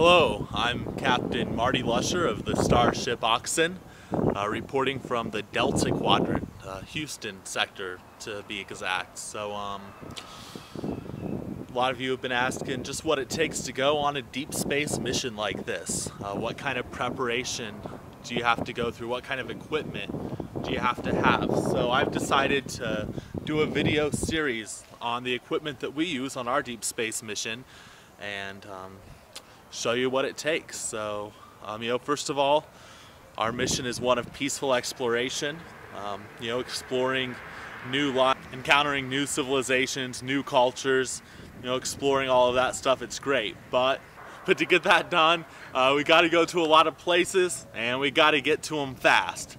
Hello, I'm Captain Marty Lusher of the Starship Auxin, reporting from the Delta Quadrant, Houston sector to be exact. So, a lot of you have been asking just what it takes to go on a deep space mission like this. What kind of preparation do you have to go through? What kind of equipment do you have to have? So I've decided to do a video series on the equipment that we use on our deep space mission and show you what it takes. So, first of all, our mission is one of peaceful exploration, exploring new life, encountering new civilizations, new cultures, exploring all of that stuff. It's great, but to get that done, we got to go to a lot of places and we got to get to them fast.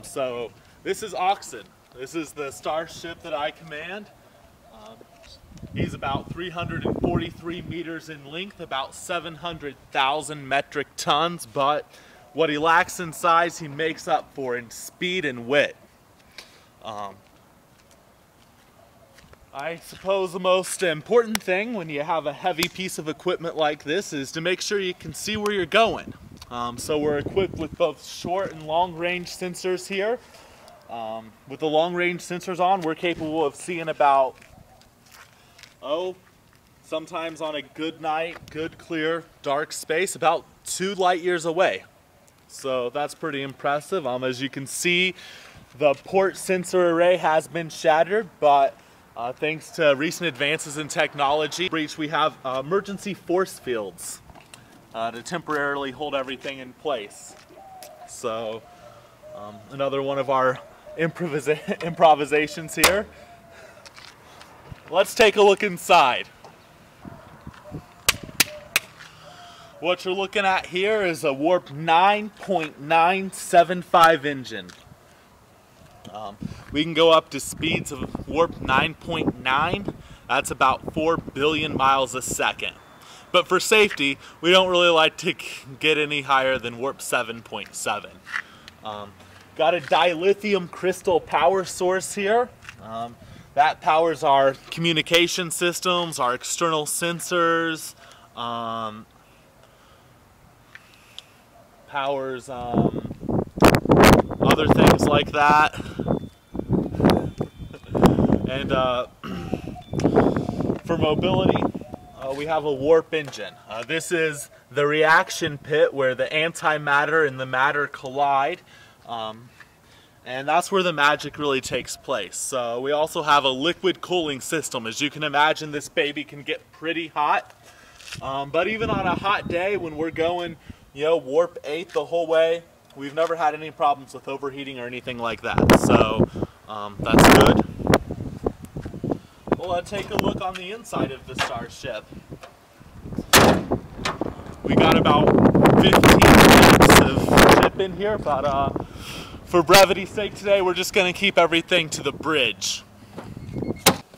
So this is Auxin. This is the Starship that I command. He's about 343 meters in length, about 700,000 metric tons, but what he lacks in size, he makes up for in speed and wit. I suppose the most important thing when you have a heavy piece of equipment like this is to make sure you can see where you're going. So we're equipped with both short and long range sensors here. With the long range sensors on, we're capable of seeing about sometimes on a good night, good clear, dark space, about 2 light years away. So that's pretty impressive. As you can see, the port sensor array has been shattered, but thanks to recent advances in technology, we have emergency force fields to temporarily hold everything in place. So another one of our improvisations here. Let's take a look inside. What you're looking at here is a warp 9.975 engine. We can go up to speeds of warp 9.9. That's about 4 billion miles a second. But for safety, we don't really like to get any higher than warp 7.7. Got a dilithium crystal power source here. That powers our communication systems, our external sensors, powers other things like that. And for mobility, we have a warp engine. This is the reaction pit where the antimatter and the matter collide. And that's where the magic really takes place. So we also have a liquid cooling system. As you can imagine, this baby can get pretty hot. But even on a hot day when we're going, warp 8 the whole way, we've never had any problems with overheating or anything like that. So that's good. Well, let's take a look on the inside of the Starship. We got about 15 minutes of ship in here, but for brevity's sake today, we're just going to keep everything to the bridge.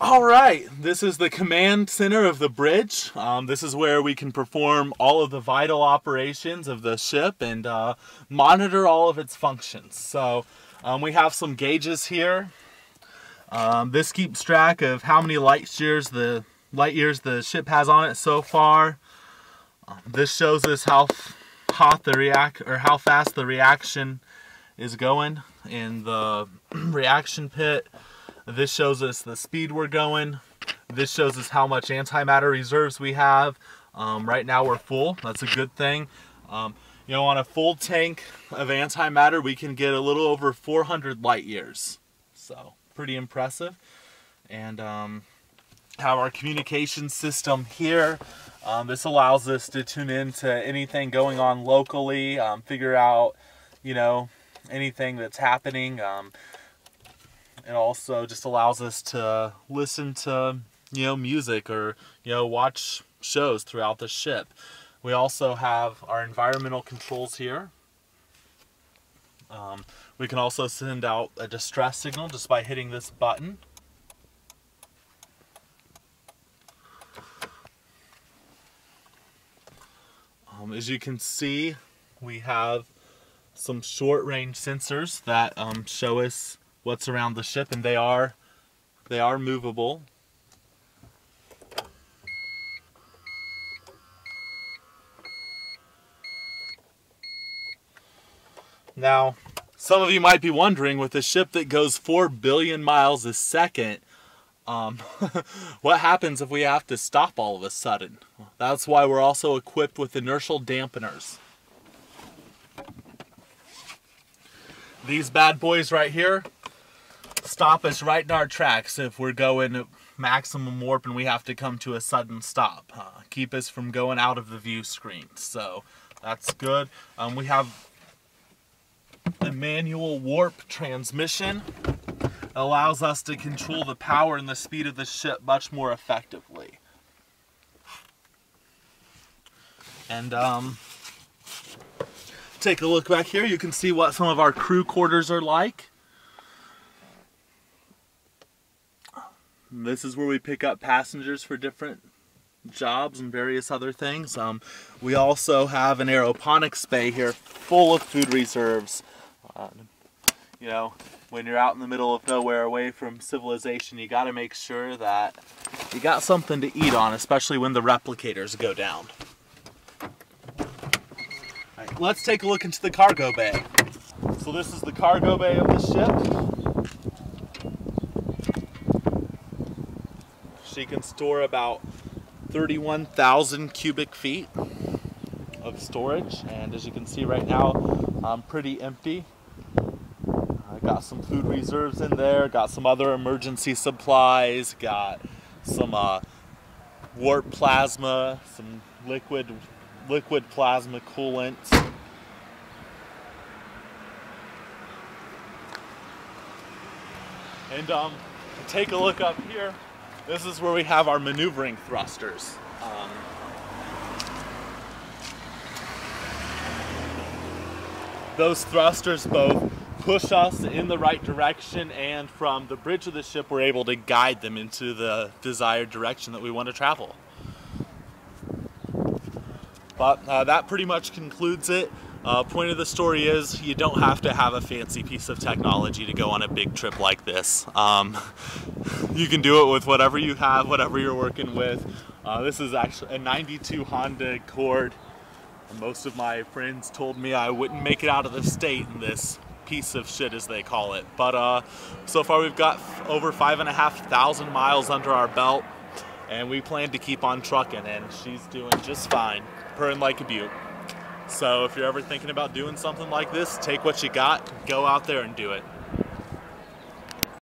Alright, this is the command center of the bridge. This is where we can perform all of the vital operations of the ship and monitor all of its functions. So we have some gauges here. This keeps track of how many light years the ship has on it so far. This shows us how fast the reaction is going in the reaction pit. This shows us the speed we're going. This shows us how much antimatter reserves we have. Right now we're full. That's a good thing. On a full tank of antimatter, we can get a little over 400 light years. So pretty impressive. And have our communication system here. This allows us to tune in to anything going on locally, figure out, anything that's happening. It also just allows us to listen to, music or, watch shows throughout the ship. We also have our environmental controls here. We can also send out a distress signal just by hitting this button. As you can see, we have some short-range sensors that show us what's around the ship, and they are movable. Now, some of you might be wondering, with a ship that goes 4 billion miles a second, what happens if we have to stop all of a sudden? That's why we're also equipped with inertial dampeners. These bad boys right here stop us right in our tracks if we're going maximum warp and we have to come to a sudden stop. Keep us from going out of the view screen. So that's good. We have a manual warp transmission. Allows us to control the power and the speed of the ship much more effectively. And take a look back here. You can see what some of our crew quarters are like. This is where we pick up passengers for different jobs and various other things. We also have an aeroponics bay here full of food reserves. You know, when you're out in the middle of nowhere away from civilization, you got to make sure that you got something to eat on, especially when the replicators go down. All right, let's take a look into the cargo bay. So this is the cargo bay of the ship. She can store about 31,000 cubic feet of storage, and as you can see right now, pretty empty. Got some food reserves in there, got some other emergency supplies, got some warp plasma, some liquid plasma coolant. And take a look up here. This is where we have our maneuvering thrusters. Those thrusters both push us in the right direction, and from the bridge of the ship we're able to guide them into the desired direction that we want to travel. But that pretty much concludes it. Point of the story is you don't have to have a fancy piece of technology to go on a big trip like this. You can do it with whatever you have, whatever you're working with. This is actually a 92 Honda Accord. Most of my friends told me I wouldn't make it out of the state in this piece of shit, as they call it. But so far we've got over 5,500 miles under our belt, and we plan to keep on trucking, and she's doing just fine, purring like a beaut. So if you're ever thinking about doing something like this, take what you got, go out there and do it.